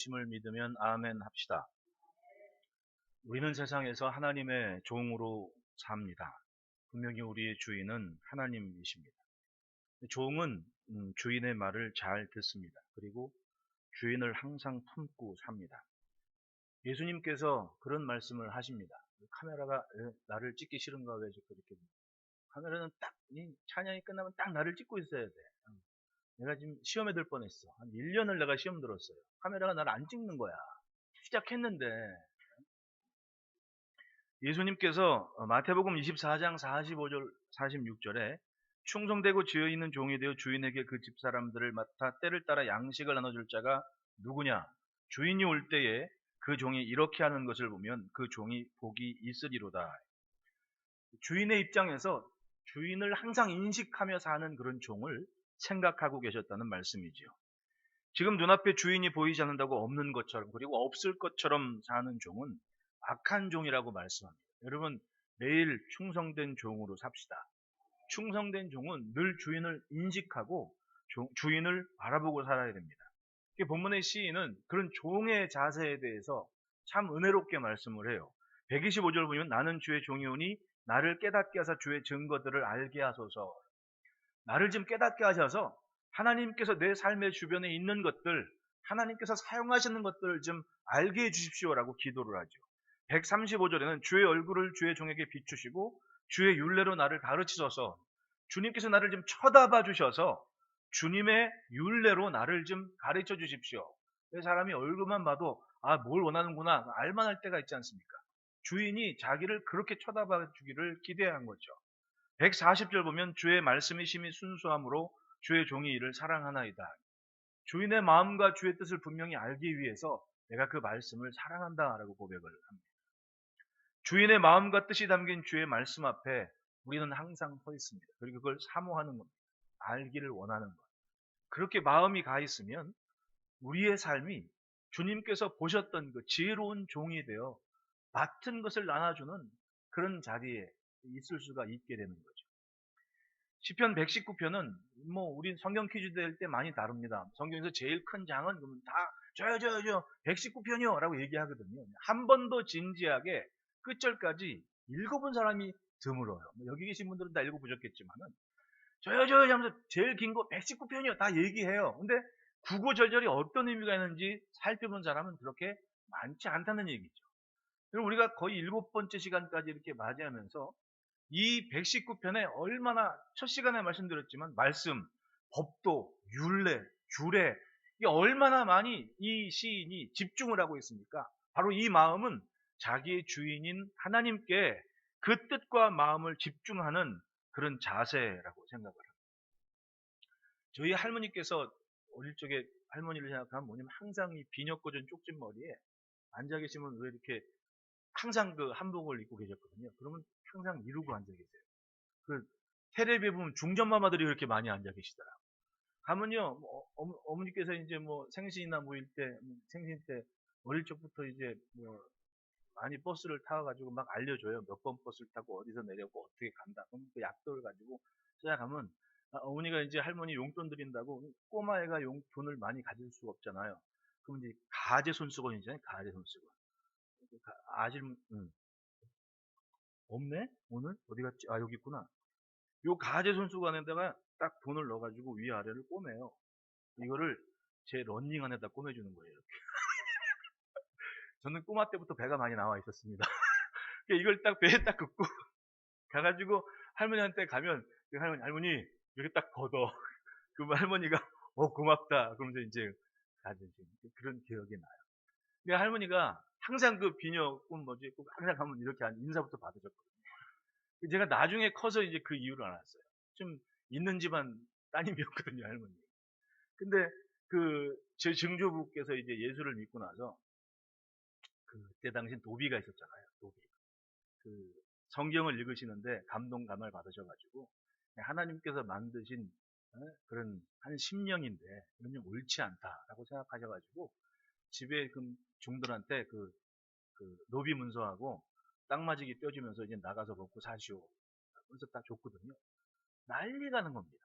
심을 믿으면 아멘 합시다. 우리는 세상에서 하나님의 종으로 삽니다. 분명히 우리의 주인은 하나님이십니다. 종은 주인의 말을 잘 듣습니다. 그리고 주인을 항상 품고 삽니다. 예수님께서 그런 말씀을 하십니다. 카메라가 나를 찍기 싫은가 왜 그렇게 카메라는 딱 이 찬양이 끝나면 딱 나를 찍고 있어야 돼. 내가 지금 시험에 들 뻔했어. 한 1년을 내가 시험 들었어요. 카메라가 나를 안 찍는 거야. 시작했는데 예수님께서 마태복음 24장 45절 46절에 충성되고 지어있는 종이 되어 주인에게 그 집사람들을 맡아 때를 따라 양식을 나눠줄 자가 누구냐? 주인이 올 때에 그 종이 이렇게 하는 것을 보면 그 종이 복이 있으리로다. 주인의 입장에서 주인을 항상 인식하며 사는 그런 종을 생각하고 계셨다는 말씀이지요. 지금 눈앞에 주인이 보이지 않는다고 없는 것처럼 그리고 없을 것처럼 사는 종은 악한 종이라고 말씀합니다. 여러분 매일 충성된 종으로 삽시다. 충성된 종은 늘 주인을 인식하고 주인을 바라보고 살아야 됩니다. 본문의 시인은 그런 종의 자세에 대해서 참 은혜롭게 말씀을 해요. 125절 보면 나는 주의 종이오니 나를 깨닫게 하사 주의 증거들을 알게 하소서. 나를 좀 깨닫게 하셔서 하나님께서 내 삶의 주변에 있는 것들, 하나님께서 사용하시는 것들을 좀 알게 해 주십시오라고 기도를 하죠. 135절에는 주의 얼굴을 주의 종에게 비추시고 주의 율례로 나를 가르치소서. 주님께서 나를 좀 쳐다봐 주셔서 주님의 율례로 나를 좀 가르쳐 주십시오. 사람이 얼굴만 봐도 뭘 원하는구나 알만할 때가 있지 않습니까? 주인이 자기를 그렇게 쳐다봐 주기를 기대한 거죠. 140절 보면 주의 말씀이 심히 순수함으로 주의 종이 이를 사랑하나이다. 주인의 마음과 주의 뜻을 분명히 알기 위해서 내가 그 말씀을 사랑한다라고 고백을 합니다. 주인의 마음과 뜻이 담긴 주의 말씀 앞에 우리는 항상 서 있습니다. 그리고 그걸 사모하는 겁니다. 알기를 원하는 것. 그렇게 마음이 가 있으면 우리의 삶이 주님께서 보셨던 그 지혜로운 종이 되어 맡은 것을 나눠주는 그런 자리에 있을 수가 있게 되는 거죠. 시편 119편은 우리 성경 퀴즈 될 때 많이 다룹니다. 성경에서 제일 큰 장은 그러면 다 저요 119편이요 라고 얘기하거든요. 한 번도 진지하게 끝절까지 읽어본 사람이 드물어요. 여기 계신 분들은 다 읽어보셨겠지만은 저요 하면서 제일 긴 거 119편이요 다 얘기해요. 근데 구구절절이 어떤 의미가 있는지 살펴본 사람은 그렇게 많지 않다는 얘기죠. 그럼 우리가 거의 7번째 시간까지 이렇게 맞이하면서 이 119편에 얼마나 첫 시간에 말씀드렸지만 말씀, 법도, 율례, 규례 이게 얼마나 많이 이 시인이 집중을 하고 있습니까? 바로 이 마음은 자기의 주인인 하나님께 그 뜻과 마음을 집중하는 그런 자세라고 생각을 합니다. 저희 할머니께서 어릴 적에 할머니를 생각하면 뭐냐면 항상 이 비녀 꽂은 쪽진 머리에 앉아 계시면 왜 이렇게 항상 그 한복을 입고 계셨거든요. 그러면 항상 이러고 앉아 계세요. 그 텔레비에 보면 중전마마들이 그렇게 많이 앉아 계시더라고요. 가면요, 어머니께서 이제 생신이나 모일 때, 생신 때 어릴 적부터 이제 많이 버스를 타가지고 막 알려줘요. 몇 번 버스를 타고 어디서 내려고 어떻게 간다. 그럼 그 약도를 가지고 시작하면 어머니가 이제 할머니 용돈 드린다고 꼬마애가 돈을 많이 가질 수가 없잖아요. 그럼 이제 가제 손수건이잖아요. 가제 손수건. 아실, 없네? 오늘? 어디 갔지? 여기 있구나. 요 가제 손수건에다가 딱 돈을 넣어가지고 위아래를 꼬매요. 이거를 제 런닝 안에다 꼬매주는 거예요. 이렇게. 저는 꼬마 때부터 배가 많이 나와 있었습니다. 이걸 딱 배에 딱 긋고 가가지고 할머니한테 가면 그 할머니 이렇게 딱 걷어. 그러면 할머니가 고맙다. 그러면서 이제 가지 그런 기억이 나요. 근데 할머니가 항상 그 비녀 꼭 항상 가면 이렇게 인사부터 받으셨거든요. 제가 나중에 커서 이제 그 이유를 알았어요. 좀 있는 집안 따님이었거든요, 할머니. 근데 제 증조부께서 이제 예수를 믿고 나서 그때 당시 노비가 있었잖아요, 노비. 성경을 읽으시는데 감동감을 받으셔가지고 하나님께서 만드신 그런 한 심령인데 이건 좀 옳지 않다라고 생각하셔가지고 집에 종들한테 노비 문서하고 땅맞이기 떼주면서 이제 나가서 먹고 사시오. 그래서 다 줬거든요. 난리가 난 겁니다.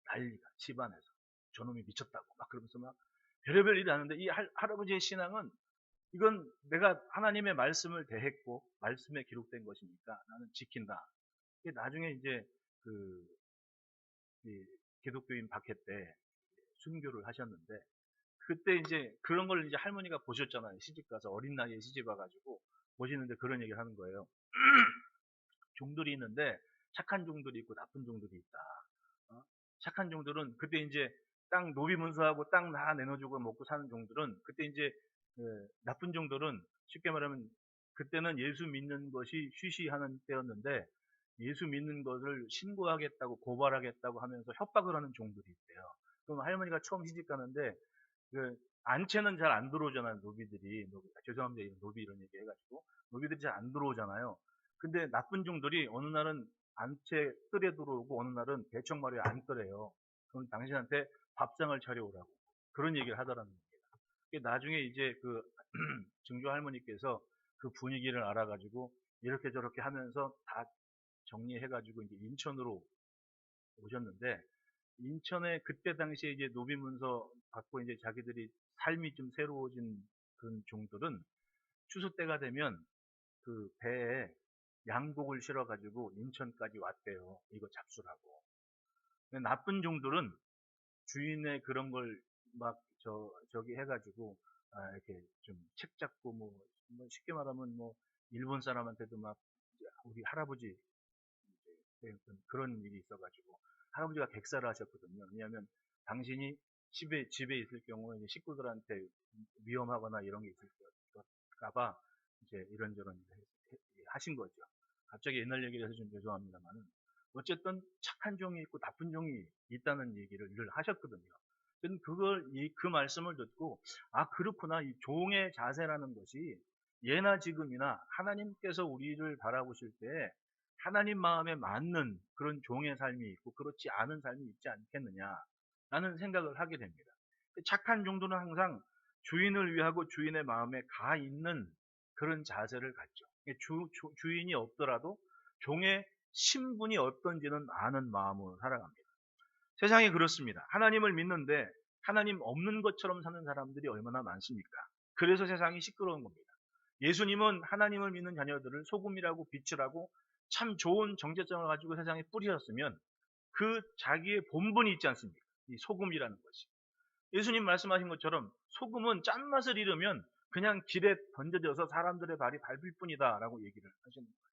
난리가 집안에서 저놈이 미쳤다고 막 그러면서 막 별의별 일이 하는데 이 할아버지의 신앙은 이건 내가 하나님의 말씀을 대했고 말씀에 기록된 것이니까 나는 지킨다. 이게 나중에 이제 그 이 기독교인 박해 때 순교를 하셨는데 그때 이제 그런 걸 이제 할머니가 보셨잖아요. 시집 가서 어린 나이에 시집 와가지고 보시는데 그런 얘기를 하는 거예요. 종들이 있는데 착한 종들이 있고 나쁜 종들이 있다. 어? 착한 종들은 그때 이제 땅 노비 문서하고 땅 다 내놔주고 먹고 사는 종들은 그때 이제 나쁜 종들은 쉽게 말하면 그때는 예수 믿는 것이 쉬쉬하는 때였는데 예수 믿는 것을 신고하겠다고 고발하겠다고 하면서 협박을 하는 종들이 있대요. 그럼 할머니가 처음 시집 가는데 안채는 잘 안 들어오잖아요. 노비들이 죄송합니다. 노비 이런 얘기 해가지고 노비들이 잘 안 들어오잖아요. 근데 나쁜 종들이 어느 날은 안채 뜰에 들어오고 어느 날은 대청마루에 안 뜨래요. 그럼 당신한테 밥상을 차려오라고 그런 얘기를 하더라는 겁니다. 나중에 이제 그 증조 할머니께서 그 분위기를 알아가지고 이렇게 저렇게 하면서 다 정리해가지고 이제 인천으로 오셨는데 인천에 그때 당시에 이제 노비문서 받고 이제 자기들이 삶이 좀 새로워진 그런 종들은 추수 때가 되면 그 배에 양복을 실어가지고 인천까지 왔대요. 이거 잡수라고. 근데 나쁜 종들은 주인의 그런 걸 막 저기 해가지고 이렇게 좀 책 잡고 뭐 쉽게 말하면 뭐 일본 사람한테도 막 우리 할아버지 그런 일이 있어가지고 할아버지가 객사를 하셨거든요. 왜냐하면 당신이 집에 있을 경우에 식구들한테 위험하거나 이런 게 있을까봐 이제 이런저런 하신 거죠. 갑자기 옛날 얘기를 해서 좀 죄송합니다만은 어쨌든 착한 종이 있고 나쁜 종이 있다는 얘기를 늘 하셨거든요. 저는 그 말씀을 듣고 그렇구나. 이 종의 자세라는 것이 예나 지금이나 하나님께서 우리를 바라보실 때 하나님 마음에 맞는 그런 종의 삶이 있고 그렇지 않은 삶이 있지 않겠느냐라는 생각을 하게 됩니다. 착한 종들은 항상 주인을 위하고 주인의 마음에 가 있는 그런 자세를 갖죠. 주인이 없더라도 종의 신분이 어떤지는 아는 마음으로 살아갑니다. 세상이 그렇습니다. 하나님을 믿는데 하나님 없는 것처럼 사는 사람들이 얼마나 많습니까? 그래서 세상이 시끄러운 겁니다. 예수님은 하나님을 믿는 자녀들을 소금이라고 빛이라고 참 좋은 정체성을 가지고 세상에 뿌리셨으면 그 자기의 본분이 있지 않습니까? 이 소금이라는 것이. 예수님 말씀하신 것처럼 소금은 짠맛을 잃으면 그냥 길에 던져져서 사람들의 발이 밟힐 뿐이다 라고 얘기를 하시는 거예요.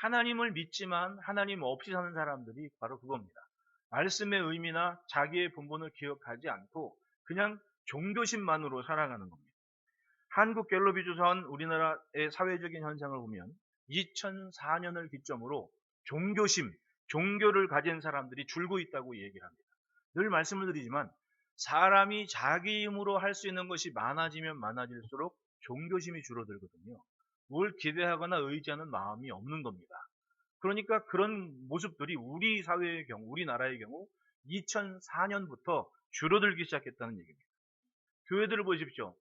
하나님을 믿지만 하나님 없이 사는 사람들이 바로 그겁니다. 말씀의 의미나 자기의 본분을 기억하지 않고 그냥 종교심만으로 살아가는 겁니다. 한국갤럽이 조사한 우리나라의 사회적인 현상을 보면 2004년을 기점으로 종교심, 종교를 가진 사람들이 줄고 있다고 얘기를 합니다. 늘 말씀을 드리지만 사람이 자기 힘으로 할 수 있는 것이 많아지면 많아질수록 종교심이 줄어들거든요. 뭘 기대하거나 의지하는 마음이 없는 겁니다. 그러니까 그런 모습들이 우리 사회의 경우, 우리나라의 경우 2004년부터 줄어들기 시작했다는 얘기입니다. 교회들을 보십시오.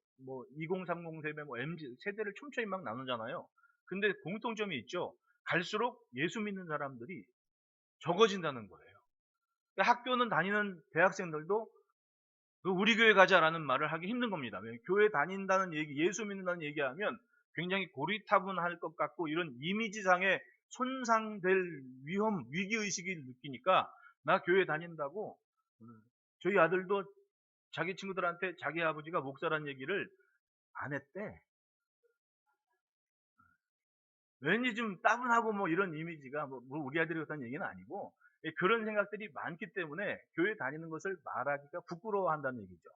2030 세대, MZ 세대를 촘촘히 막 나누잖아요. 근데 공통점이 있죠. 갈수록 예수 믿는 사람들이 적어진다는 거예요. 그러니까 학교는 다니는 대학생들도 우리 교회 가자라는 말을 하기 힘든 겁니다. 교회 다닌다는 얘기, 예수 믿는다는 얘기하면 굉장히 고리타분할 것 같고 이런 이미지상의 손상될 위기의식을 느끼니까 나 교회 다닌다고 저희 아들도 자기 친구들한테 자기 아버지가 목사라는 얘기를 안 했대. 왠지 좀 따분하고 이런 이미지가 우리 아들이 그렇다는 얘기는 아니고 그런 생각들이 많기 때문에 교회 다니는 것을 말하기가 부끄러워한다는 얘기죠.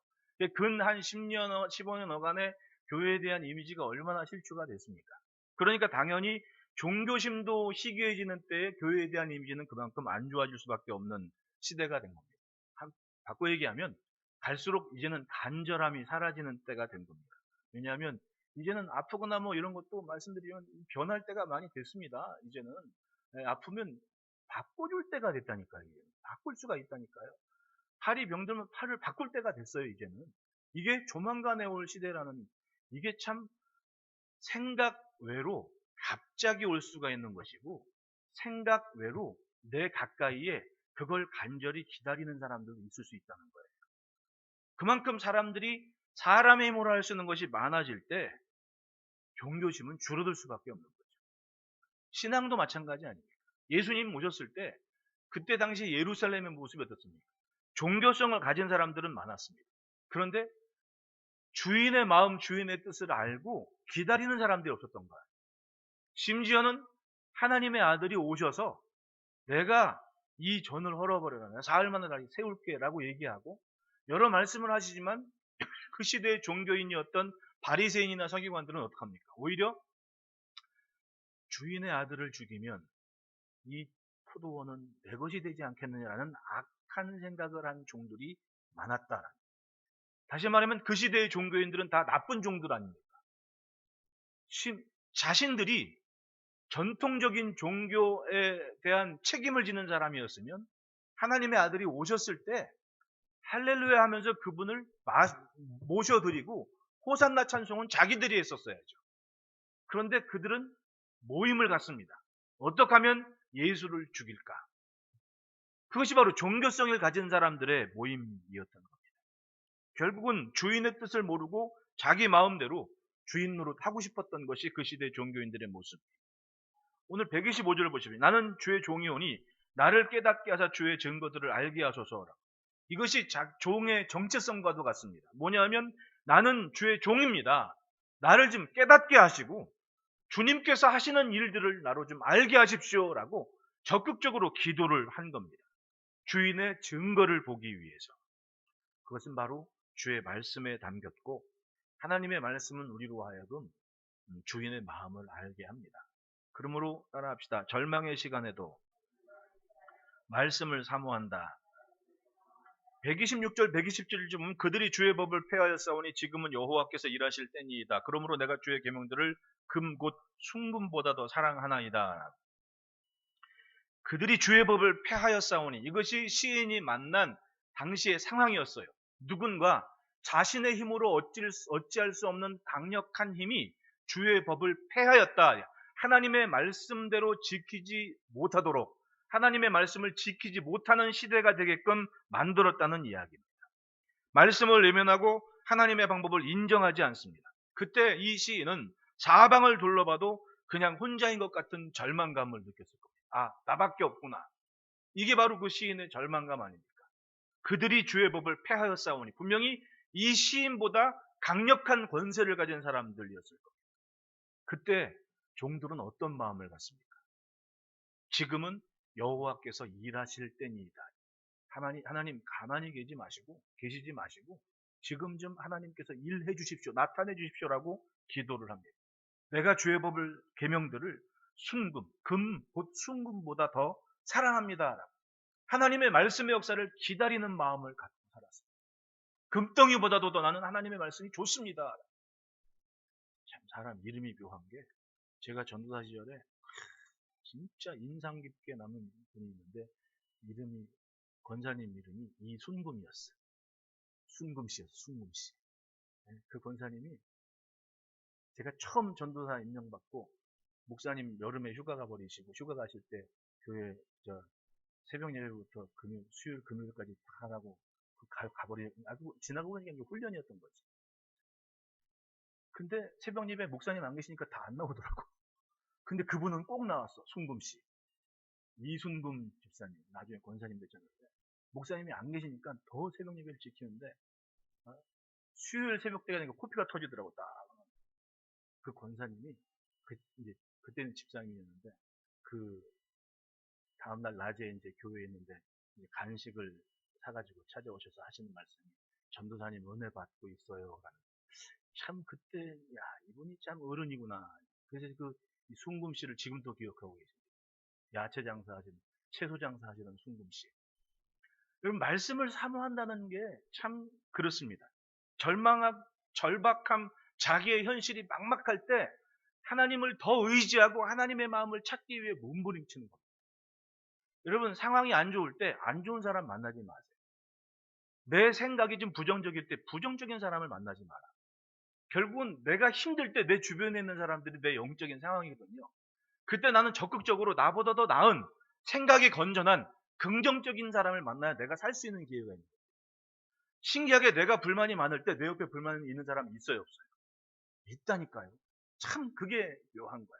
근 한 10년, 15년 어간에 교회에 대한 이미지가 얼마나 실추가 됐습니까? 그러니까 당연히 종교심도 희귀해지는 때에 교회에 대한 이미지는 그만큼 안 좋아질 수밖에 없는 시대가 된 겁니다. 바꿔 얘기하면 갈수록 이제는 간절함이 사라지는 때가 된 겁니다. 왜냐하면 이제는 아프거나 이런 것도 말씀드리면 변할 때가 많이 됐습니다. 이제는 아프면 바꿔줄 때가 됐다니까요. 바꿀 수가 있다니까요. 팔이 병들면 팔을 바꿀 때가 됐어요. 이제는 이게 조만간에 올 시대라는 이게 참 생각 외로 갑자기 올 수가 있는 것이고 생각 외로 내 가까이에 그걸 간절히 기다리는 사람들도 있을 수 있다는 거예요. 그만큼 사람들이 사람의 힘으로 할 수 있는 것이 많아질 때 종교심은 줄어들 수밖에 없는 거죠. 신앙도 마찬가지 아닙니까? 예수님 오셨을 때 그때 당시 예루살렘의 모습이 어떻습니까? 종교성을 가진 사람들은 많았습니다. 그런데 주인의 마음, 주인의 뜻을 알고 기다리는 사람들이 없었던 거예요. 심지어는 하나님의 아들이 오셔서 내가 이 전을 헐어버려라. 내가 사흘 만에 다시 세울게 라고 얘기하고 여러 말씀을 하시지만 그 시대의 종교인이었던 바리새인이나 서기관들은 어떡합니까? 오히려 주인의 아들을 죽이면 이 포도원은 내 것이 되지 않겠느냐라는 악한 생각을 한 종들이 많았다. 다시 말하면 그 시대의 종교인들은 다 나쁜 종들 아닙니까? 자신들이 전통적인 종교에 대한 책임을 지는 사람이었으면 하나님의 아들이 오셨을 때 할렐루야 하면서 그분을 모셔드리고 호산나 찬송은 자기들이 했었어야죠. 그런데 그들은 모임을 갖습니다. 어떻게 하면 예수를 죽일까? 그것이 바로 종교성을 가진 사람들의 모임이었던 겁니다. 결국은 주인의 뜻을 모르고 자기 마음대로 주인 노릇 하고 싶었던 것이 그 시대 종교인들의 모습. 오늘 125절을 보시면 나는 주의 종이오니 나를 깨닫게 하사 주의 증거들을 알게 하소서. 이것이 종의 정체성과도 같습니다. 뭐냐 하면 나는 주의 종입니다. 나를 좀 깨닫게 하시고 주님께서 하시는 일들을 나로 좀 알게 하십시오라고 적극적으로 기도를 한 겁니다. 주인의 증거를 보기 위해서. 그것은 바로 주의 말씀에 담겼고 하나님의 말씀은 우리로 하여금 주인의 마음을 알게 합니다. 그러므로 따라합시다. 절망의 시간에도 말씀을 사모한다. 126절, 127절 보면 그들이 주의 법을 폐하였사오니 지금은 여호와께서 일하실 때니이다. 그러므로 내가 주의 계명들을 금 곧 순금보다 더 사랑하나이다. 그들이 주의 법을 폐하였사오니 이것이 시인이 만난 당시의 상황이었어요. 누군가 자신의 힘으로 어찌할 수 없는 강력한 힘이 주의 법을 폐하였다. 하나님의 말씀대로 지키지 못하도록 하나님의 말씀을 지키지 못하는 시대가 되게끔 만들었다는 이야기입니다. 말씀을 외면하고 하나님의 방법을 인정하지 않습니다. 그때 이 시인은 사방을 둘러봐도 그냥 혼자인 것 같은 절망감을 느꼈을 겁니다. 아, 나밖에 없구나. 이게 바로 그 시인의 절망감 아닙니까? 그들이 주의 법을 폐하였사오니 분명히 이 시인보다 강력한 권세를 가진 사람들이었을 겁니다. 그때 종들은 어떤 마음을 갖습니까? 지금은 여호와께서 일하실 때니이다. 하나님 가만히 계시지 마시고 지금 좀 하나님께서 일해 주십시오. 나타내 주십시오라고 기도를 합니다. 내가 주의 법을 계명들을 곧 순금보다 더 사랑합니다. 하나님의 말씀의 역사를 기다리는 마음을 갖고 살았습니다. 금덩이보다도 더 나는 하나님의 말씀이 좋습니다. 참 사람 이름이 묘한 게 제가 전도사 시절에 진짜 인상 깊게 남은 분이 있는데 권사님 이름이 이순금이었어요. 순금씨였어요. 순금씨. 그 권사님이 제가 처음 전도사 임명받고 목사님 여름에 휴가 가버리시고 휴가 가실 때 교회 새벽 예배부터 수요일 금요일까지 다 하라고 지나고 보니까 이게 훈련이었던 거지. 근데 새벽 예배 목사님 안 계시니까 다 안 나오더라고. 근데 그분은 꼭 나왔어. 순금씨. 이순금 집사님. 나중에 권사님 됐잖아요. 목사님이 안 계시니까 더 새벽 예배를 지키는데 수요일 새벽 때가 되니까 코피가 터지더라고. 딱. 그 권사님이 이제 그때는 집사님이었는데 그 다음날 낮에 이제 교회에 있는데 이제 간식을 사가지고 찾아오셔서 하시는 말씀이 전도사님 은혜 받고 있어요. 참 그때 이분이 참 어른이구나. 그래서 그 순금 씨를 지금도 기억하고 계십니다. 야채 장사하시는 채소 장사하시는 순금 씨. 여러분 말씀을 사모한다는 게 참 그렇습니다. 절박함, 자기의 현실이 막막할 때 하나님을 더 의지하고 하나님의 마음을 찾기 위해 몸부림치는 겁니다. 여러분 상황이 안 좋을 때 안 좋은 사람 만나지 마세요. 내 생각이 좀 부정적일 때 부정적인 사람을 만나지 마라. 결국은 내가 힘들 때 내 주변에 있는 사람들이 내 영적인 상황이거든요. 그때 나는 적극적으로 나보다 더 나은 생각이 건전한 긍정적인 사람을 만나야 내가 살 수 있는 기회가 있는 거예요. 신기하게 내가 불만이 많을 때 내 옆에 불만이 있는 사람이 있어요, 없어요? 있다니까요. 참 그게 묘한 거야.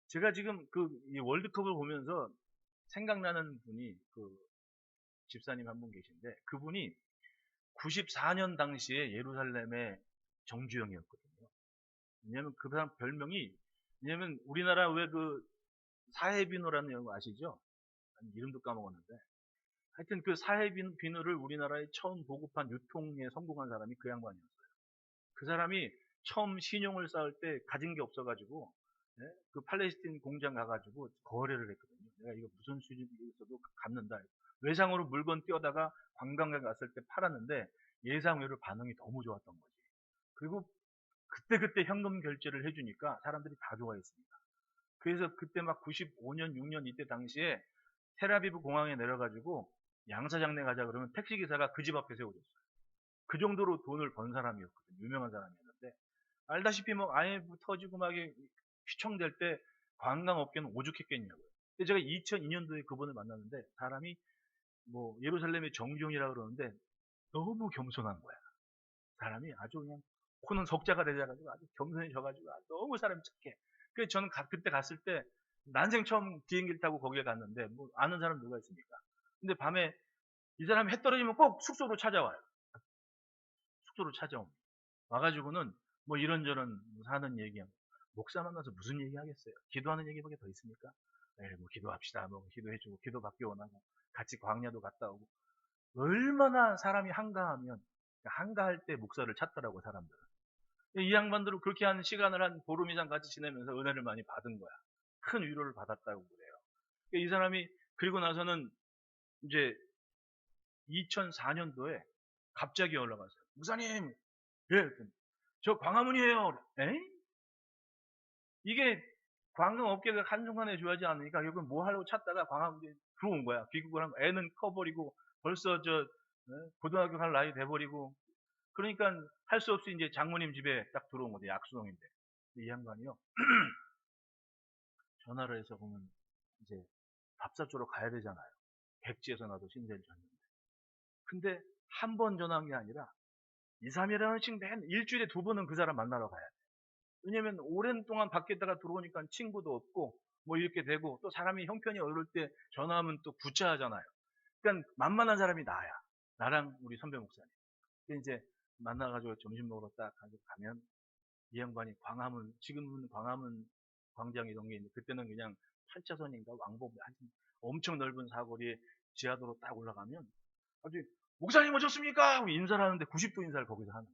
제가 지금 이 월드컵을 보면서 생각나는 분이 집사님 한 분 계신데, 그분이 94년 당시에 예루살렘의 정주영이었거든요. 왜냐면 그 사람 별명이, 왜냐면 우리나라 왜 사해비누라는 영화 아시죠? 이름도 까먹었는데. 하여튼 그 사해비누를 우리나라에 처음 보급한 유통에 성공한 사람이 그 양반이었어요. 그 사람이 처음 신용을 쌓을 때 가진 게 없어가지고, 예? 그 팔레스틴 공장 가가지고 거래를 했거든요. 내가 이거 무슨 수준이 있어도 갚는다. 외상으로 물건 띄어다가 관광객 갔을 때 팔았는데 예상외로 반응이 너무 좋았던 거지. 그리고 그때 현금 결제를 해주니까 사람들이 다 좋아했습니다. 그래서 그때 막 95년, 6년 이때 당시에 텔아비브 공항에 내려가지고 양사장내 가자 그러면 택시기사가 그 집 앞에 세워줬어요. 그 정도로 돈을 번 사람이었거든요. 유명한 사람이었는데, 알다시피 뭐 IMF 터지고 막 휘청될 때 관광업계는 오죽했겠냐고요. 근데 제가 2002년도에 그분을 만났는데, 사람이 뭐 예루살렘의 정중이라 그러는데 너무 겸손한 거야. 사람이 아주 그냥 코는 석자가 되자가지고 아주 겸손해져가지고 너무 사람이 착해. 그래서 저는 그때 갔을 때 난생 처음 비행기를 타고 거기에 갔는데 뭐 아는 사람 누가 있습니까? 근데 밤에 이 사람이 해 떨어지면 꼭 숙소로 찾아와요. 숙소로 찾아옵니다. 와가지고는 뭐 이런저런 사는 얘기하고, 목사 만나서 무슨 얘기 하겠어요? 기도하는 얘기밖에 더 있습니까? 네, 뭐 기도합시다. 뭐 기도해주고 기도받기 원하고 같이 광야도 갔다 오고. 얼마나 사람이 한가하면 한가할 때 목사를 찾더라고 사람들은. 이 양반들은 그렇게 한 시간을 한 보름 이상 같이 지내면서 은혜를 많이 받은 거야. 큰 위로를 받았다고 그래요. 이 사람이 그리고 나서는 이제 2004년도에 갑자기 올라갔어요. 목사님, 예, 저 광화문이에요. 에? 이게 관광업계가 한순간에 좋아하지 않으니까 결국 뭐 하려고 찾다가 광화문에 들어온 거야. 귀국을 한 거야. 애는 커버리고 벌써 고등학교 갈 나이 돼버리고, 그러니까 할 수 없이 이제 장모님 집에 딱 들어온 거죠. 약수동인데. 이 양반이요. 전화를 해서 보면 이제 밥 사주러 가야 되잖아요. 백지에서 나도 신세를 졌는데. 근데 한 번 전화한 게 아니라 2, 3일씩 맨 일주일에 2번은 그 사람 만나러 가야 돼. 왜냐면 오랜 동안 밖에 있다가 들어오니까 친구도 없고 뭐 이렇게 되고, 또 사람이 형편이 어려울 때 전화하면 또 구차하잖아요. 그러니까 만만한 사람이 나야. 나랑 우리 선배 목사님. 근데 이제 만나가지고 점심 먹으러 딱 가면 이 양반이 광화문, 지금은 광화문 광장 이런 게 있는데 그때는 그냥 8차선인가 왕복 엄청 넓은 사거리에 지하도로 딱 올라가면 아주 목사님 오셨습니까? 하고 인사를 하는데 90도 인사를 거기서 하는.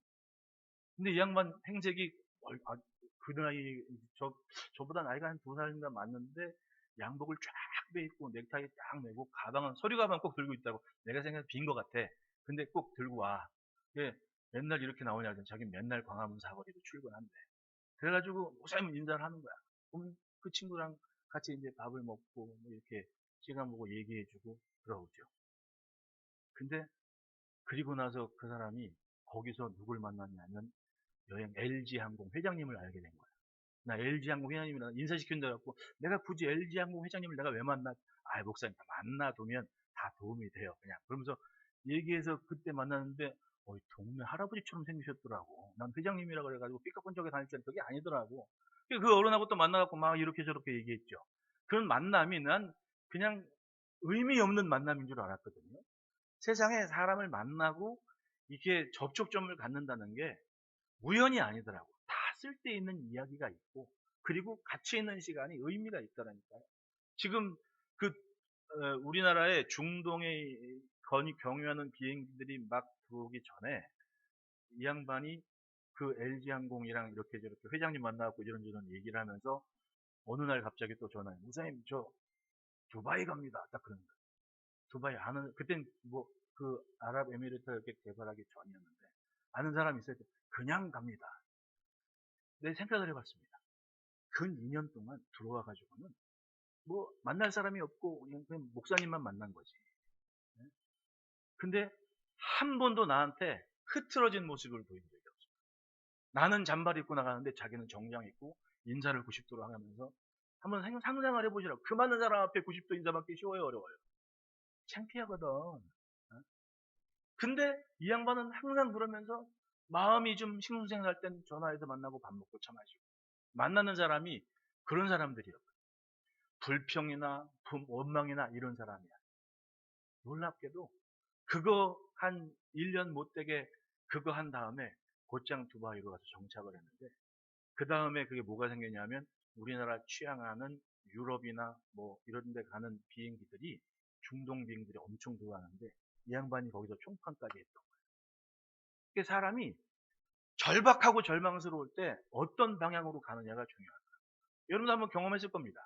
근데 이 양반 행색이 그 나이 저보다 나이가 한 2살인가 많는데 양복을 쫙 빼입고 넥타이 딱 매고 가방은 서류 가방 꼭 들고 있다고. 내가 생각해 빈 것 같아. 근데 꼭 들고 와. 예, 맨날 이렇게 나오냐 그랬더니 자기 맨날 광화문 사거리로 출근한대. 그래가지고 목사님 인사를 하는 거야. 그럼 그 친구랑 같이 이제 밥을 먹고 뭐 이렇게 시간 보고 얘기해주고 그러죠. 근데 그리고 나서 그 사람이 거기서 누굴 만났냐면 여행 LG항공 회장님을 알게 된 거야. 나 LG항공 회장님이랑 인사시킨다 갖고 내가 굳이 LG항공 회장님을 내가 왜 만나? 아, 목사님 만나두면 다 도움이 돼요. 그냥 그러면서 얘기해서 그때 만났는데 동네 할아버지처럼 생기셨더라고. 난 회장님이라 그래가지고 삐까뻔쩍에 다닐 줄 그게 아니더라고. 그 어른하고 또 만나갖고 막 이렇게 저렇게 얘기했죠. 그런 만남이 난 그냥 의미 없는 만남인 줄 알았거든요. 세상에 사람을 만나고 이렇게 접촉점을 갖는다는 게 우연이 아니더라고. 다 쓸데있는 이야기가 있고, 그리고 가치 있는 시간이 의미가 있다라니까요. 지금 우리나라에 중동에 경유하는 비행기들이 막 들어오기 전에 이 양반이 그 LG항공이랑 이렇게 저렇게 회장님 만나고 이런저런 얘기를 하면서 어느 날 갑자기 또 전화해. 목사님, 저 두바이 갑니다. 딱 그런 거예요. 두바이 그땐 뭐 아랍에미리트 이렇게 개발하기 전이었는데 아는 사람이 있어요. 그냥 갑니다. 내 생각을 해봤습니다. 근 2년 동안 들어와가지고는 뭐 만날 사람이 없고 그냥 목사님만 만난 거지. 네? 근데 한 번도 나한테 흐트러진 모습을 보인 적이 없어요. 나는 잠바를 입고 나가는데 자기는 정장 입고 인사를 90도로 하면서 한번 상상을 해보시라고. 그 많은 사람 앞에 90도 인사받기 쉬워요, 어려워요? 창피하거든. 어? 근데 이 양반은 항상 그러면서 마음이 좀 싱숭생숭할 땐 전화해서 만나고 밥 먹고 차 마시고 만나는 사람이 그런 사람들이요. 불평이나 원망이나 이런 사람이야. 놀랍게도 그거 한 1년 못되게 그거 한 다음에 곧장 두바이로 가서 정착을 했는데 그 다음에 그게 뭐가 생겼냐면 우리나라 취향하는 유럽이나 뭐 이런 데 가는 비행기들이 중동 비행들이 엄청 들어가는데 이 양반이 거기서 총판까지 했던 거예요. 이게 사람이 절박하고 절망스러울 때 어떤 방향으로 가느냐가 중요하다. 여러분도 한번 경험했을 겁니다.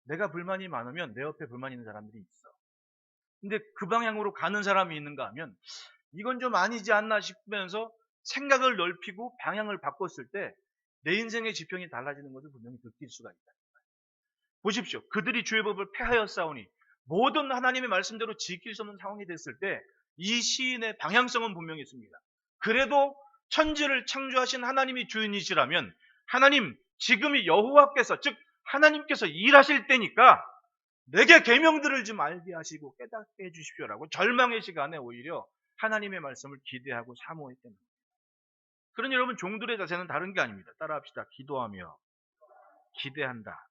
내가 불만이 많으면 내 옆에 불만 있는 사람들이 있어. 근데 그 방향으로 가는 사람이 있는가 하면 이건 좀 아니지 않나 싶으면서 생각을 넓히고 방향을 바꿨을 때 내 인생의 지평이 달라지는 것을 분명히 느낄 수가 있다. 보십시오. 그들이 주의 법을 폐하였사오니 모든 하나님의 말씀대로 지킬 수 없는 상황이 됐을 때 이 시인의 방향성은 분명히 있습니다. 그래도 천지를 창조하신 하나님이 주인이시라면 하나님 지금이 여호와께서 즉 하나님께서 일하실 때니까 내게 계명들을 좀 알게 하시고 깨닫게 해주십시오라고 절망의 시간에 오히려 하나님의 말씀을 기대하고 사모했던 겁니다. 그러니 여러분 종들의 자세는 다른 게 아닙니다. 따라합시다. 기도하며 기대한다.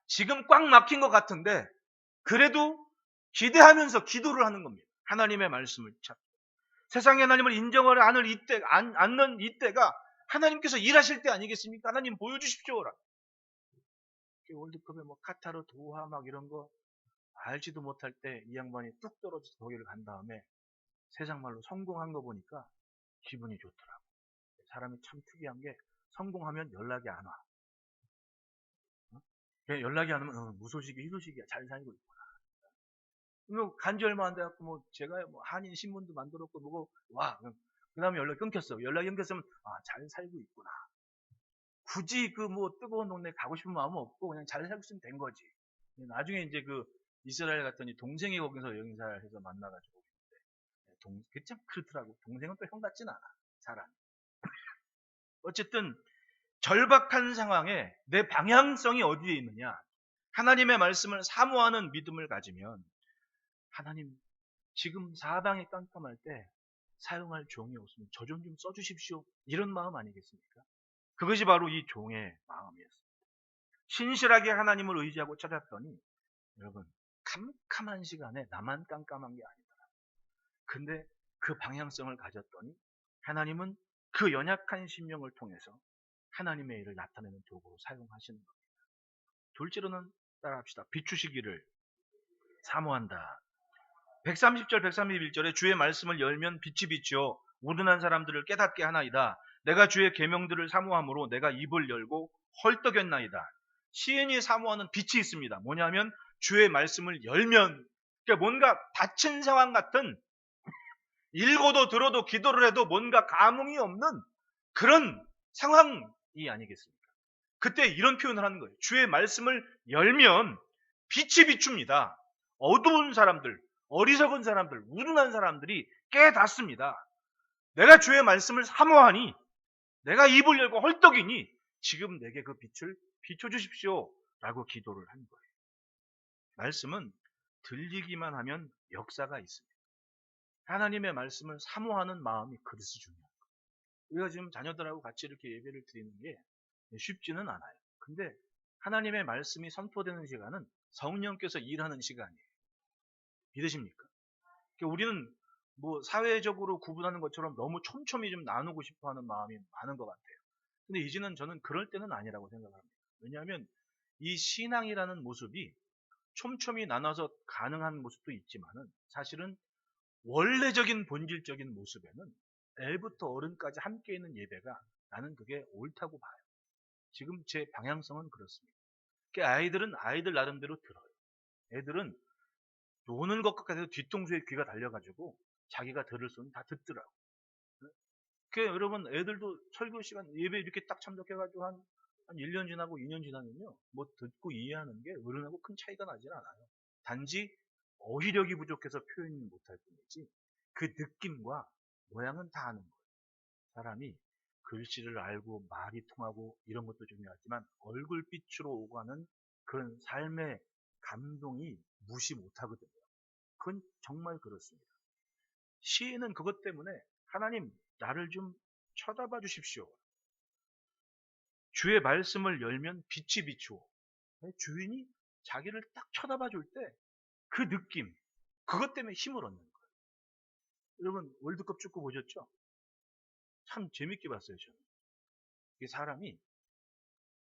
지금 꽉 막힌 것 같은데 그래도 기대하면서 기도를 하는 겁니다. 하나님의 말씀을 찾고 세상의 하나님을 인정을 않는 이때가 하나님께서 일하실 때 아니겠습니까? 하나님 보여주십시오라고. 월드컵에 뭐 카타르 도하 막 이런 거 알지도 못할 때 이 양반이 뚝 떨어져서 거기를 간 다음에 세상 말로 성공한 거 보니까 기분이 좋더라고. 사람이 참 특이한 게 성공하면 연락이 안 와. 어? 연락이 안 오면 무소식이 희소식이야. 잘 살고 있구나. 뭐 간지 얼마 안 돼갖고 뭐 제가 뭐 한인 신문도 만들었고 뭐고 와. 그 다음에 연락이 끊겼어. 연락이 끊겼으면 잘 살고 있구나. 굳이 그 뭐 뜨거운 동네 가고 싶은 마음은 없고 그냥 잘 살고 있으면 된 거지. 나중에 이제 그 이스라엘 갔더니 동생이 거기서 영사를 해서 만나가지고 그게 참 그렇더라고. 동생은 또 형 같진 않아. 사람. 어쨌든 절박한 상황에 내 방향성이 어디에 있느냐. 하나님의 말씀을 사모하는 믿음을 가지면 하나님 지금 사방이 깜깜할 때 사용할 종이 없으면 저 좀 써주십시오. 이런 마음 아니겠습니까? 그것이 바로 이 종의 마음이었습니다. 신실하게 하나님을 의지하고 찾았더니 여러분 캄캄한 시간에 나만 깜깜한 게 아니더라. 근데 그 방향성을 가졌더니 하나님은 그 연약한 심령을 통해서 하나님의 일을 나타내는 도구로 사용하시는 겁니다. 둘째로는 따라합시다. 비추시기를 사모한다. 130절 131절에 주의 말씀을 열면 빛이 비치어 우둔한 사람들을 깨닫게 하나이다. 내가 주의 계명들을 사모함으로 내가 입을 열고 헐떡였나이다. 시인이 사모하는 빛이 있습니다. 뭐냐면 주의 말씀을 열면 그러니까 뭔가 닫힌 상황 같은 읽어도 들어도 기도를 해도 뭔가 감흥이 없는 그런 상황이 아니겠습니까? 그때 이런 표현을 하는 거예요. 주의 말씀을 열면 빛이 비춥니다. 어두운 사람들, 어리석은 사람들, 우둔한 사람들이 깨닫습니다. 내가 주의 말씀을 사모하니 내가 입을 열고 헐떡이니 지금 내게 그 빛을 비춰주십시오 라고 기도를 한 거예요. 말씀은 들리기만 하면 역사가 있습니다. 하나님의 말씀을 사모하는 마음이 그릇이 중요해요. 우리가 지금 자녀들하고 같이 이렇게 예배를 드리는 게 쉽지는 않아요. 근데 하나님의 말씀이 선포되는 시간은 성령께서 일하는 시간이에요. 믿으십니까? 우리는 뭐 사회적으로 구분하는 것처럼 너무 촘촘히 좀 나누고 싶어 하는 마음이 많은 것 같아요. 근데 이제는 저는 그럴 때는 아니라고 생각합니다. 왜냐하면 이 신앙이라는 모습이 촘촘히 나눠서 가능한 모습도 있지만은 사실은 원래적인 본질적인 모습에는 애부터 어른까지 함께 있는 예배가 나는 그게 옳다고 봐요. 지금 제 방향성은 그렇습니다. 아이들은 아이들 나름대로 들어요. 애들은 노는 것 같아도 뒤통수에 귀가 달려가지고 자기가 들을 수는 다 듣더라고. 여러분 애들도 설교 시간 예배 이렇게 딱 참석해가지고 한 1년 지나고 2년 지나면요. 뭐 듣고 이해하는 게 어른하고 큰 차이가 나질 않아요. 단지 어휘력이 부족해서 표현이 못할 뿐이지 그 느낌과 모양은 다 아는 거예요. 사람이 글씨를 알고 말이 통하고 이런 것도 중요하지만 얼굴빛으로 오가는 그런 삶의 감동이 무시 못하거든요. 그건 정말 그렇습니다. 시인은 그것 때문에 하나님 나를 좀 쳐다봐 주십시오. 주의 말씀을 열면 빛이 비추어. 주인이 자기를 딱 쳐다봐 줄 때 그 느낌, 그것 때문에 힘을 얻는 거예요. 여러분 월드컵 축구 보셨죠? 참 재밌게 봤어요. 저는. 이게 사람이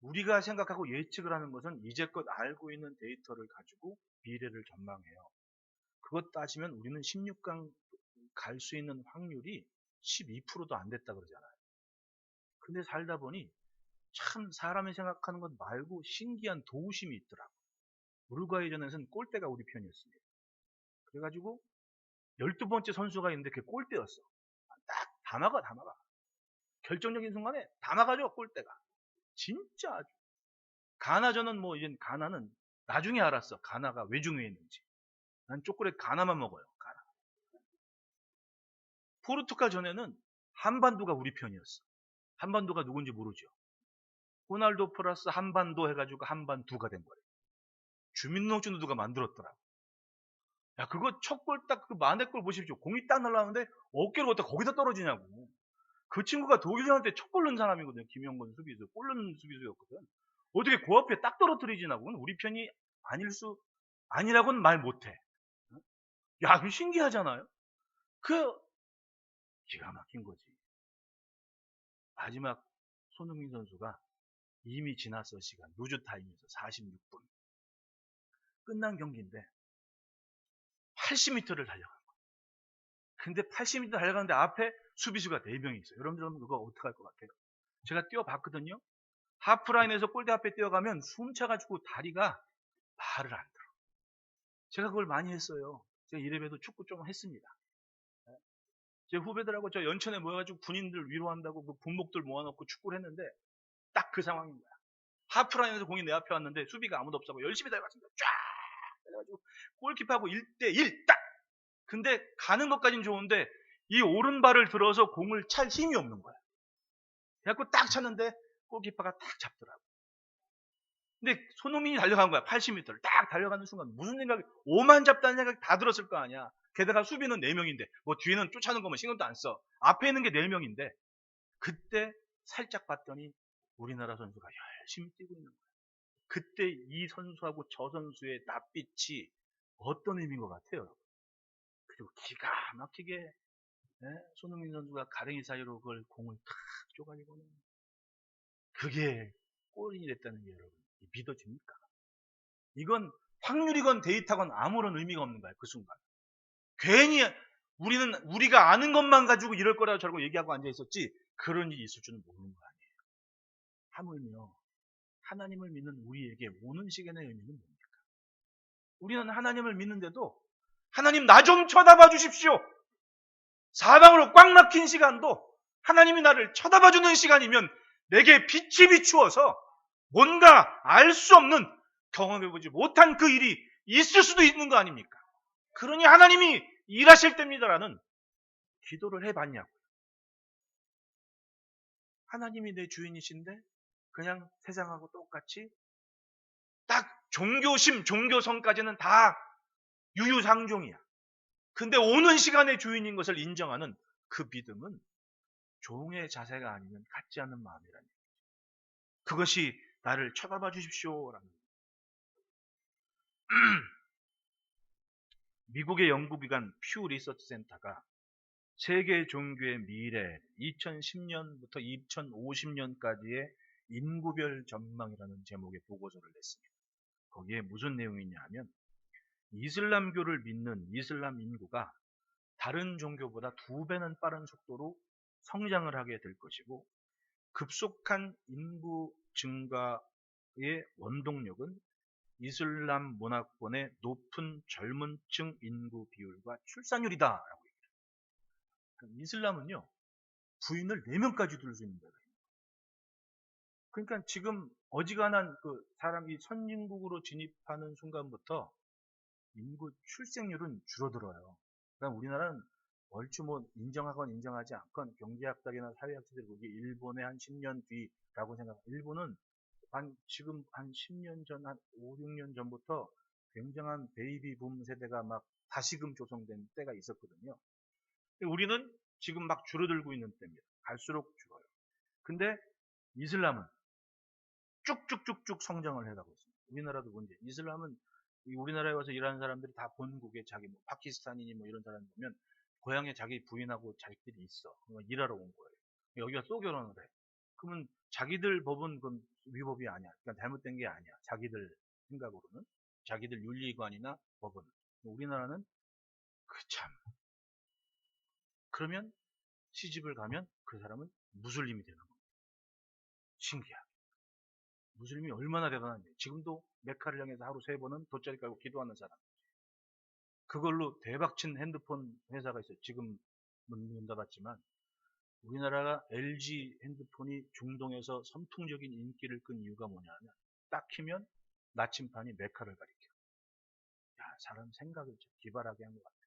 우리가 생각하고 예측을 하는 것은 이제껏 알고 있는 데이터를 가지고 미래를 전망해요. 그것 따지면 우리는 16강 갈 수 있는 확률이 12%도 안 됐다 그러잖아요. 근데 살다 보니 참 사람이 생각하는 것 말고 신기한 도우심이 있더라고요. 우루과이전에서는 골대가 우리 편이었습니다. 그래가지고 12번째 선수가 있는데 그게 골대였어. 딱 다 막아. 결정적인 순간에 다 막아줘, 골대가. 진짜 아주. 가나전은 뭐 이제 가나는 나중에 알았어. 가나가 왜 중요했는지. 난 초콜릿 가나만 먹어요. 가나. 포르투갈 전에는 한반도가 우리 편이었어. 한반도가 누군지 모르죠. 호날두 플러스 한반도 해가지고 한반두가 된 거예요. 주민등록증도 누가 만들었더라고. 야, 그거 첫 골 딱 그 만회골 보십시오. 공이 딱 날라오는데 어깨로 어떻게 거기다 떨어지냐고. 그 친구가 독일전한테 첫 골 넣은 사람이거든요. 김영건 수비수. 골 넣는 수비수였거든. 어떻게 그 앞에 딱 떨어뜨리지냐고. 우리 편이 아닐 수, 아니라고는 말 못해. 야, 그 신기하잖아요. 그, 기가 막힌 거지. 마지막 손흥민 선수가 이미 지났어, 시간. 루즈 타임에서 46분. 끝난 경기인데 80m를 달려간 거야. 근데 80m 달려가는데 앞에 수비수가 4명이 있어요. 여러분들은 그거 어떻게 할 것 같아요? 제가 뛰어봤거든요. 하프라인에서 골대 앞에 뛰어가면 숨차가지고 다리가 말을 안 들어. 제가 그걸 많이 했어요. 제가 이래봬도 축구 좀 했습니다. 제 후배들하고 저 연천에 모여가지고 군인들 위로한다고 그 군목들 모아놓고 축구를 했는데 딱 그 상황인 거야. 하프라인에서 공이 내 앞에 왔는데 수비가 아무도 없어서 열심히 달려갔습니다. 쫙! 그래가지고 골키퍼하고 1대1 딱! 근데 가는 것까지는 좋은데 이 오른발을 들어서 공을 찰 힘이 없는 거야. 그래갖고 딱 찼는데 골키퍼가 딱 잡더라고. 근데 손흥민이 달려간 거야. 80m를 딱 달려가는 순간 무슨 생각이, 오만 잡다는 생각이 다 들었을 거 아니야. 게다가 수비는 4명인데 뭐 뒤에는 쫓아는 거면 신경도 안 써. 앞에 있는 게 4명인데 그때 살짝 봤더니 우리나라 선수가 열심히 뛰고 있는 거야. 그때 이 선수하고 저 선수의 낯빛이 어떤 의미인 것 같아요. 그리고 기가 막히게 손흥민 선수가 가랭이 사이로 그걸 공을 탁 쪼가지고는 그게 골이 됐다는 게 여러분 믿어집니까? 이건 확률이건 데이터건 아무런 의미가 없는 거예요. 그 순간. 괜히 우리가 아는 것만 가지고 이럴 거라고 저러고 얘기하고 앉아 있었지 그런 일이 있을 줄은 모르는 거 아니에요. 하물며 하나님을 믿는 우리에게 오는 시간의 의미는 뭡니까? 우리는 하나님을 믿는데도 하나님 나 좀 쳐다봐 주십시오. 사방으로 꽉 막힌 시간도 하나님이 나를 쳐다봐 주는 시간이면 내게 빛이 비추어서 뭔가 알 수 없는, 경험해보지 못한 그 일이 있을 수도 있는 거 아닙니까? 그러니 하나님이 일하실 때입니다라는 기도를 해봤냐고요. 하나님이 내 주인이신데 그냥 세상하고 똑같이 딱 종교심, 종교성까지는 다 유유상종이야. 근데 오는 시간의 주인인 것을 인정하는 그 믿음은 종의 자세가 아니면 갖지 않는 마음이라는 얘기죠. 그것이 나를 쳐다봐 주십시오라는 미국의 연구기관 퓨 리서치 센터가 세계 종교의 미래 2010년부터 2050년까지의 인구별 전망이라는 제목의 보고서를 냈습니다. 거기에 무슨 내용이 있냐 하면 이슬람교를 믿는 이슬람 인구가 다른 종교보다 2배는 빠른 속도로 성장을 하게 될 것이고 급속한 인구 증가의 원동력은 이슬람 문화권의 높은 젊은 층 인구 비율과 출산율이다라고 얘기해요. 이슬람은요, 부인을 4명까지 둘 수 있는 거예요. 그러니까 지금 어지간한 그 사람이 선진국으로 진입하는 순간부터 인구 출생률은 줄어들어요. 그러니까 우리나라는 얼추 뭐 인정하건 인정하지 않건 경제학자이나 사회학자들이 보기 일본의 한 10년 뒤라고 생각해요. 일본은 지금 한 10년 전, 한 5, 6년 전부터 굉장한 베이비 붐 세대가 막 다시금 조성된 때가 있었거든요. 우리는 지금 막 줄어들고 있는 때입니다. 갈수록 줄어요. 근데 이슬람은 쭉쭉쭉쭉 성장을 해가고 있습니다. 우리나라도 문제. 이슬람은 우리나라에 와서 일하는 사람들이 다 본국에 자기 뭐 파키스탄이니 뭐 이런 사람 보면 고향에 자기 부인하고 자식들이 있어. 일하러 온 거예요. 여기가 또 결혼을 해. 그러면 자기들 법은 그건 위법이 아니야. 그러니까 잘못된 게 아니야. 자기들 생각으로는. 자기들 윤리관이나 법은. 우리나라는 참. 그러면 시집을 가면 그 사람은 무슬림이 되는 거예요. 신기하게. 무슬림이 얼마나 대단한지. 지금도 메카를 향해서 하루 3번은 돗자리 깔고 기도하는 사람. 그걸로 대박친 핸드폰 회사가 있어요. 지금 문 닫았지만 우리나라가 LG 핸드폰이 중동에서 선풍적인 인기를 끈 이유가 뭐냐면 딱 키면 나침판이 메카를 가리켜. 야, 사람 생각을 좀 기발하게 한 것 같아요.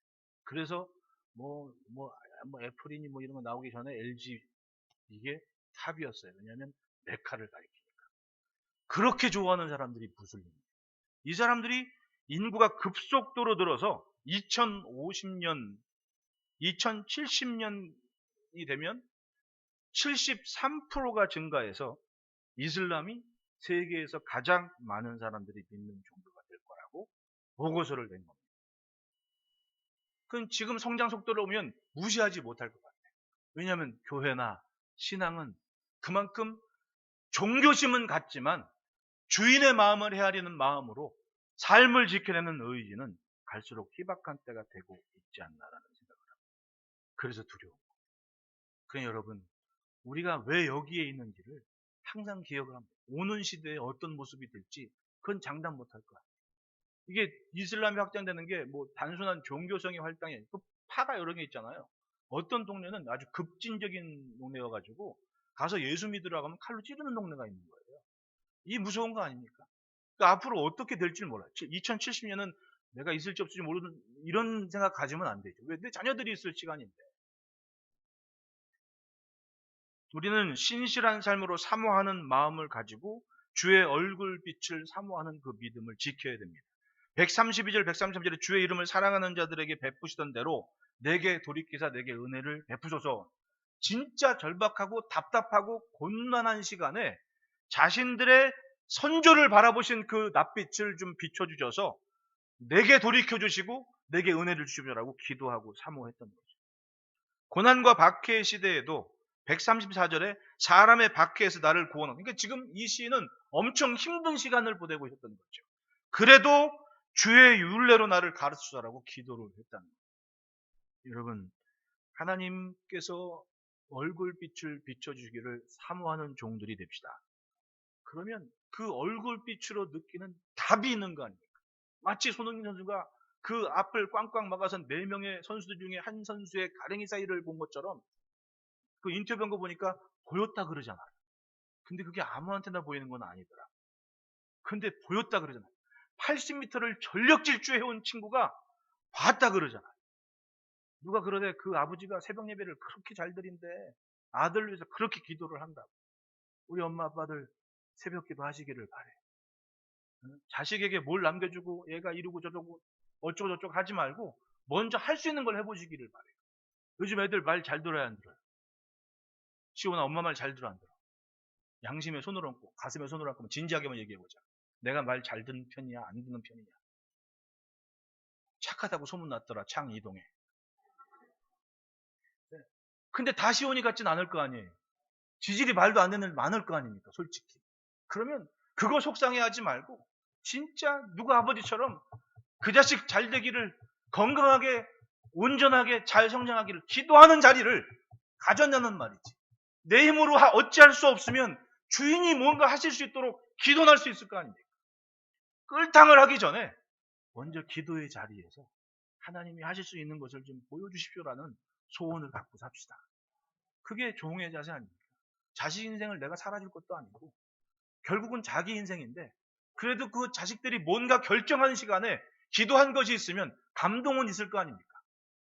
그래서 뭐 애플이니 뭐 이런 거 나오기 전에 LG 이게 탑이었어요. 왜냐하면 메카를 가리키니까. 그렇게 좋아하는 사람들이 무슬림이에요. 이 사람들이 인구가 급속도로 들어서 2050년, 2070년이 되면 73%가 증가해서 이슬람이 세계에서 가장 많은 사람들이 믿는 종교가 될 거라고 보고서를 낸 겁니다. 그럼 지금 성장 속도를 보면 무시하지 못할 것 같아요. 왜냐하면 교회나 신앙은 그만큼 종교심은 같지만 주인의 마음을 헤아리는 마음으로 삶을 지켜내는 의지는 갈수록 희박한 때가 되고 있지 않나라는 생각을 합니다. 그래서 두려워. 그러니까 여러분, 우리가 왜 여기에 있는지를 항상 기억을 합니다. 오는 시대에 어떤 모습이 될지 그건 장담 못할 거야. 이게 이슬람이 확장되는 게 뭐 단순한 종교성의 활동이 아니고 파가 여러 개 있잖아요. 어떤 동네는 아주 급진적인 동네여가지고 가서 예수 믿으라고 하면 칼로 찌르는 동네가 있는 거예요. 이 무서운 거 아닙니까? 그러니까 앞으로 어떻게 될지 몰라요. 2070년은 내가 있을지 없을지 모르는 이런 생각 가지면 안 되죠. 왜? 내 자녀들이 있을 시간인데. 우리는 신실한 삶으로 사모하는 마음을 가지고 주의 얼굴빛을 사모하는 그 믿음을 지켜야 됩니다. 132절, 133절에 주의 이름을 사랑하는 자들에게 베푸시던 대로 내게 돌이키사 내게 은혜를 베푸소서. 진짜 절박하고 답답하고 곤란한 시간에 자신들의 선조를 바라보신 그 낯빛을 좀 비춰주셔서 내게 돌이켜주시고 내게 은혜를 주시라고 기도하고 사모했던 거죠. 고난과 박해의 시대에도 134절에 사람의 박해에서 나를 구원하고, 그러니까 지금 이 시인은 엄청 힘든 시간을 보내고 있었던 거죠. 그래도 주의 율례로 나를 가르치소서라고 기도를 했다는 거예요. 여러분, 하나님께서 얼굴빛을 비춰주시기를 사모하는 종들이 됩시다. 그러면 그 얼굴빛으로 느끼는 답이 있는 거 아닙니까? 마치 손흥민 선수가 그 앞을 꽝꽝 막아서 4명의 선수들 중에 한 선수의 가랭이 사이를 본 것처럼 그 인터뷰한 거 보니까 보였다 그러잖아요. 근데 그게 아무한테나 보이는 건 아니더라. 근데 보였다 그러잖아요. 80m를 전력 질주해온 친구가 봤다 그러잖아요. 누가 그러대 그 아버지가 새벽 예배를 그렇게 잘 드린대. 아들을 위해서 그렇게 기도를 한다고. 우리 엄마 아빠들 새벽 기도 하시기를 바래. 자식에게 뭘 남겨주고 얘가 이러고 저러고 어쩌고 저쩌고 하지 말고 먼저 할 수 있는 걸 해보시기를 바래요. 요즘 애들 말 잘 들어야 안 들어요. 시온아 엄마 말 잘 들어 안 들어. 양심에 손을 얹고 가슴에 손을 얹고 진지하게만 얘기해보자. 내가 말 잘 듣는 편이야 안 듣는 편이냐. 착하다고 소문났더라 창 이동에. 근데 다시 오니 같진 않을 거 아니에요. 지질이 말도 안 되는 일 많을 거 아닙니까 솔직히. 그러면 그거 속상해하지 말고 진짜 누가 아버지처럼 그 자식 잘 되기를 건강하게 온전하게 잘 성장하기를 기도하는 자리를 가졌냐는 말이지. 내 힘으로 어찌할 수 없으면 주인이 뭔가 하실 수 있도록 기도할 수 있을 거 아닙니까? 끌탕을 하기 전에 먼저 기도의 자리에서 하나님이 하실 수 있는 것을 좀 보여주십시오라는 소원을 갖고 삽시다. 그게 종의 자세 아닙니까? 자식 인생을 내가 살아줄 것도 아니고 결국은 자기 인생인데 그래도 그 자식들이 뭔가 결정하는 시간에 기도한 것이 있으면 감동은 있을 거 아닙니까?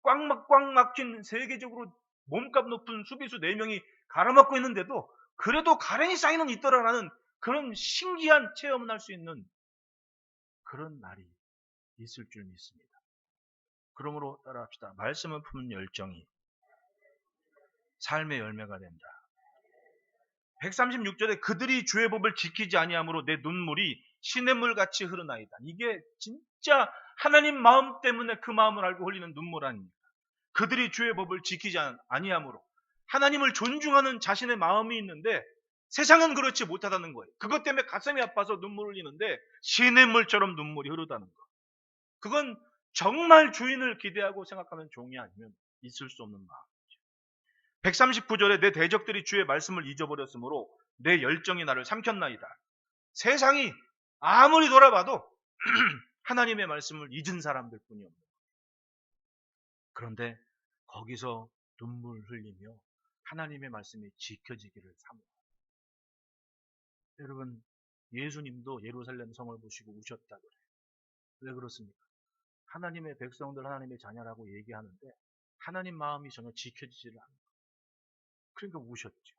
꽉 막힌 세계적으로 몸값 높은 수비수 4명이 갈아먹고 있는데도 그래도 가랭이 사인은 있더라라는 그런 신기한 체험을 할 수 있는 그런 날이 있을 줄 믿습니다. 그러므로 따라합시다. 말씀을 품은 열정이 삶의 열매가 된다. 136절에 그들이 주의 법을 지키지 아니함으로 내 눈물이 시냇물 같이 흐르나이다. 이게 진짜 하나님 마음 때문에 그 마음을 알고 흘리는 눈물 아닙니까? 그들이 주의 법을 지키지 아니함으로 하나님을 존중하는 자신의 마음이 있는데 세상은 그렇지 못하다는 거예요. 그것 때문에 가슴이 아파서 눈물 흘리는데 시냇물처럼 눈물이 흐르다는 거. 그건 정말 주인을 기대하고 생각하는 종이 아니면 있을 수 없는 마음. 139절에 내 대적들이 주의 말씀을 잊어버렸으므로 내 열정이 나를 삼켰나이다. 세상이 아무리 돌아봐도 하나님의 말씀을 잊은 사람들 뿐이 없는 거예요. 그런데 거기서 눈물 흘리며 하나님의 말씀이 지켜지기를 사모합니다. 여러분, 예수님도 예루살렘 성을 보시고 우셨다 그래요. 왜 그렇습니까? 하나님의 백성들, 하나님의 자녀라고 얘기하는데 하나님 마음이 전혀 지켜지지를 않는 거예요. 그러니까 우셨죠.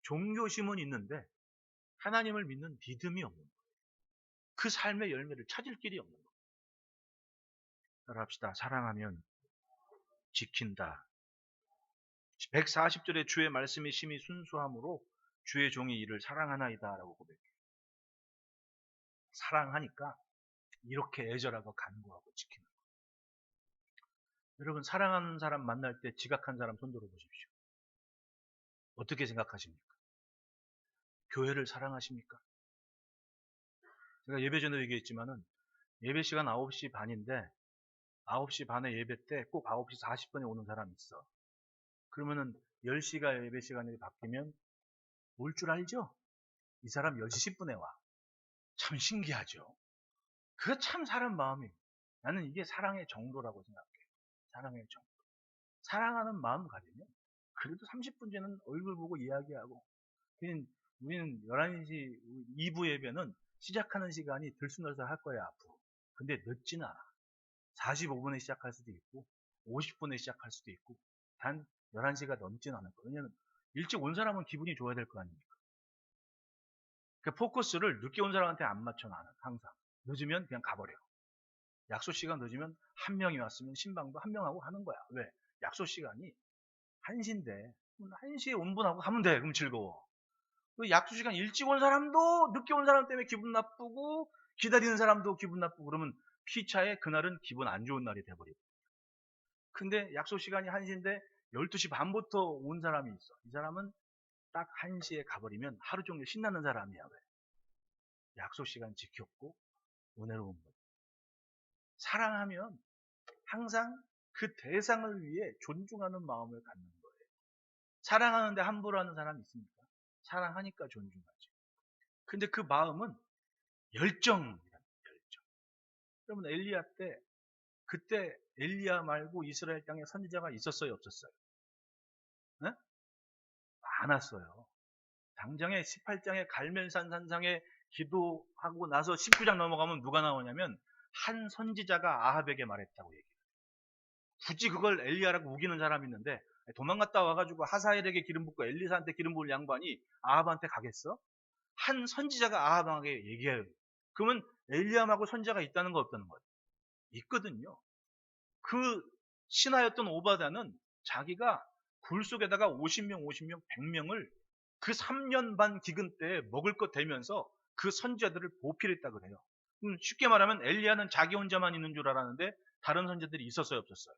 종교심은 있는데 하나님을 믿는 믿음이 없는 거예요. 그 삶의 열매를 찾을 길이 없는 거예요. 따라합시다. 사랑하면 지킨다. 140절에 주의 말씀이 심히 순수함으로 주의 종이 이를 사랑하나이다 라고 고백해요. 사랑하니까 이렇게 애절하고 간구하고 지키는 거예요. 여러분, 사랑하는 사람 만날 때 지각한 사람 손 들어보십시오. 어떻게 생각하십니까? 교회를 사랑하십니까? 제가 예배 전에 얘기했지만은 예배 시간 9시 반인데 9시 반에 예배 때 꼭 9시 40분에 오는 사람이 있어. 그러면은 10시가 예배 시간이 바뀌면 올 줄 알죠? 이 사람 10시 10분에 와. 참 신기하죠? 그거 참 사람 마음이. 나는 이게 사랑의 정도라고 생각해요. 사랑의 정도. 사랑하는 마음 가지면 그래도 30분 전에는 얼굴 보고 이야기하고. 우리는 11시 2부 예배는 시작하는 시간이 들쑥날쑥 할 거야 앞으로. 근데 늦지는 않아. 45분에 시작할 수도 있고 50분에 시작할 수도 있고 단 11시가 넘지는 않을 거예요. 왜냐하면 일찍 온 사람은 기분이 좋아야 될 거 아닙니까? 그 포커스를 늦게 온 사람한테 안 맞춰 나는 항상. 늦으면 그냥 가버려. 약속 시간 늦으면 한 명이 왔으면 신방도 한 명하고 하는 거야. 왜? 약속 시간이 1시인데 1시에 온분하고 가면 돼. 그럼 즐거워. 약속 시간 일찍 온 사람도 늦게 온 사람 때문에 기분 나쁘고 기다리는 사람도 기분 나쁘고 그러면 피차에 그날은 기분 안 좋은 날이 돼버리고. 근데 약속 시간이 1시인데 12시 반부터 온 사람이 있어. 이 사람은 딱 1시에 가버리면 하루 종일 신나는 사람이야. 왜? 약속 시간 지켰고 은혜로운 것. 사랑하면 항상 그 대상을 위해 존중하는 마음을 갖는 거예요. 사랑하는데 함부로 하는 사람이 있습니까? 사랑하니까 존중하죠. 근데 그 마음은 열정입니다. 열정. 여러분 엘리야 때 그때 엘리야 말고 이스라엘 땅에 선지자가 있었어요? 없었어요? 네? 많았어요. 당장에 18장의 갈멜산 산상에 기도하고 나서 19장 넘어가면 누가 나오냐면 한 선지자가 아합에게 말했다고 얘기해요. 굳이 그걸 엘리야라고 우기는 사람이 있는데 도망갔다 와가지고 하사엘에게 기름 붓고 엘리사한테 기름 부을 양반이 아합한테 가겠어? 한 선지자가 아합에게 얘기해요. 그러면 엘리야하고 선지자가 있다는 거 없다는 거예요? 있거든요. 그 신하였던 오바다는 자기가 굴 속에다가 50명, 100명을 그 3년 반 기근 때 먹을 것 되면서 그 선지자들을 보필했다 그래요. 쉽게 말하면 엘리야는 자기 혼자만 있는 줄 알았는데 다른 선지자들이 있었어요, 없었어요?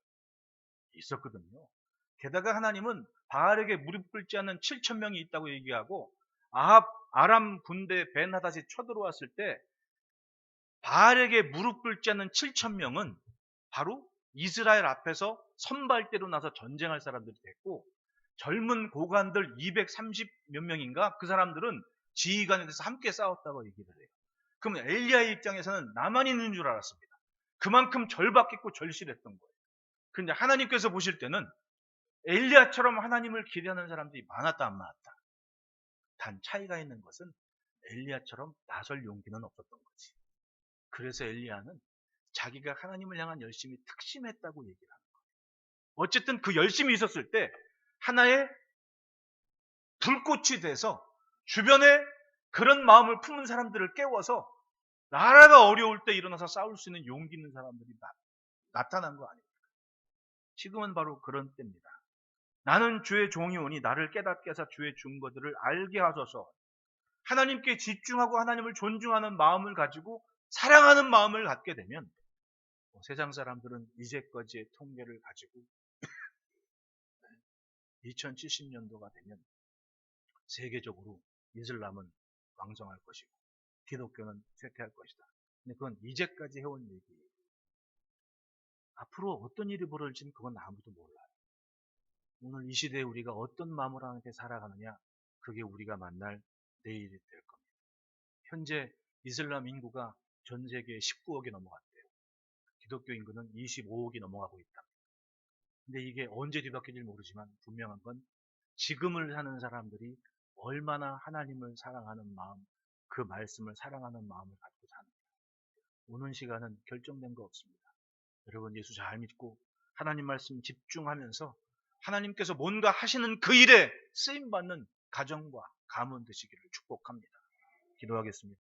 있었거든요. 게다가 하나님은 바알에게 무릎 꿇지 않는 7,000명이 있다고 얘기하고 아람 군대 벤하닷이 쳐들어왔을 때 바알에게 무릎 꿇지 않는 7,000명은 바로 이스라엘 앞에서 선발대로 나서 전쟁할 사람들이 됐고 젊은 고관들 230 몇 명인가 그 사람들은 지휘관에 대해서 함께 싸웠다고 얘기를 해요. 그럼 엘리야의 입장에서는 나만 있는 줄 알았습니다. 그만큼 절박했고 절실했던 거예요. 그런데 하나님께서 보실 때는 엘리야처럼 하나님을 기대하는 사람들이 많았다 안 많았다. 단 차이가 있는 것은 엘리야처럼 나설 용기는 없었던 거지. 그래서 엘리야는 자기가 하나님을 향한 열심이 특심했다고 얘기를 하는 거예요. 어쨌든 그 열심이 있었을 때 하나의 불꽃이 돼서 주변에 그런 마음을 품은 사람들을 깨워서 나라가 어려울 때 일어나서 싸울 수 있는 용기 있는 사람들이 나타난 거 아닙니까? 지금은 바로 그런 때입니다. 나는 주의 종이오니 나를 깨닫게 하사 주의 증거들을 알게 하소서. 하나님께 집중하고 하나님을 존중하는 마음을 가지고 사랑하는 마음을 갖게 되면 세상 사람들은 이제까지의 통계를 가지고 2070년도가 되면 세계적으로 이슬람은 왕성할 것이고 기독교는 쇠퇴할 것이다. 근데 그건 이제까지 해온 얘기예요. 앞으로 어떤 일이 벌어질지는 그건 아무도 몰라요. 오늘 이 시대에 우리가 어떤 마음으로 하나님께 살아가느냐, 그게 우리가 만날 내일이 될 겁니다. 현재 이슬람 인구가 전 세계에 19억이 넘어갔대요. 기독교 인구는 25억이 넘어가고 있다. 근데 이게 언제 뒤바뀔지 모르지만 분명한 건 지금을 사는 사람들이 얼마나 하나님을 사랑하는 마음, 그 말씀을 사랑하는 마음을 갖고 사는가. 오는 시간은 결정된 거 없습니다. 여러분 예수 잘 믿고 하나님 말씀 집중하면서 하나님께서 뭔가 하시는 그 일에 쓰임받는 가정과 가문 되시기를 축복합니다. 기도하겠습니다.